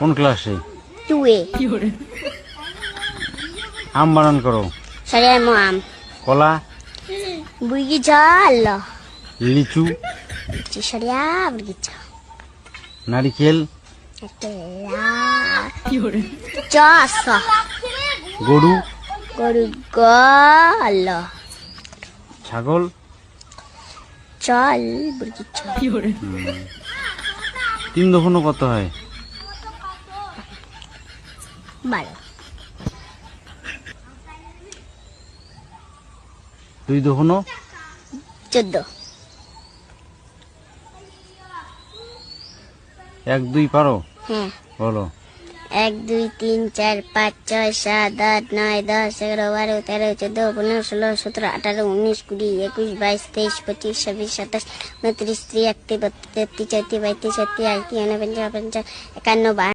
কোন ক্লাসে? 2A। আম বানান করো। Saya mau am. কলা, Begitu Allah. লিচু, Saya begitu. নারিকেল, Itulah. Jasa. গরু, Gorgala. ছাগল, Jal begitu. 3 দফনো কত হয়? Balo. 2 দফনো 14। 1 2 পারো? হ্যাঁ। বলো। 1 2 3 4 5 6 7 8 9 10 11 12 13 14 15 16 17 18 19 20 21 22 23 25 26 27 29 30 31 32 33 34 35 36 37 38 39 50 51 52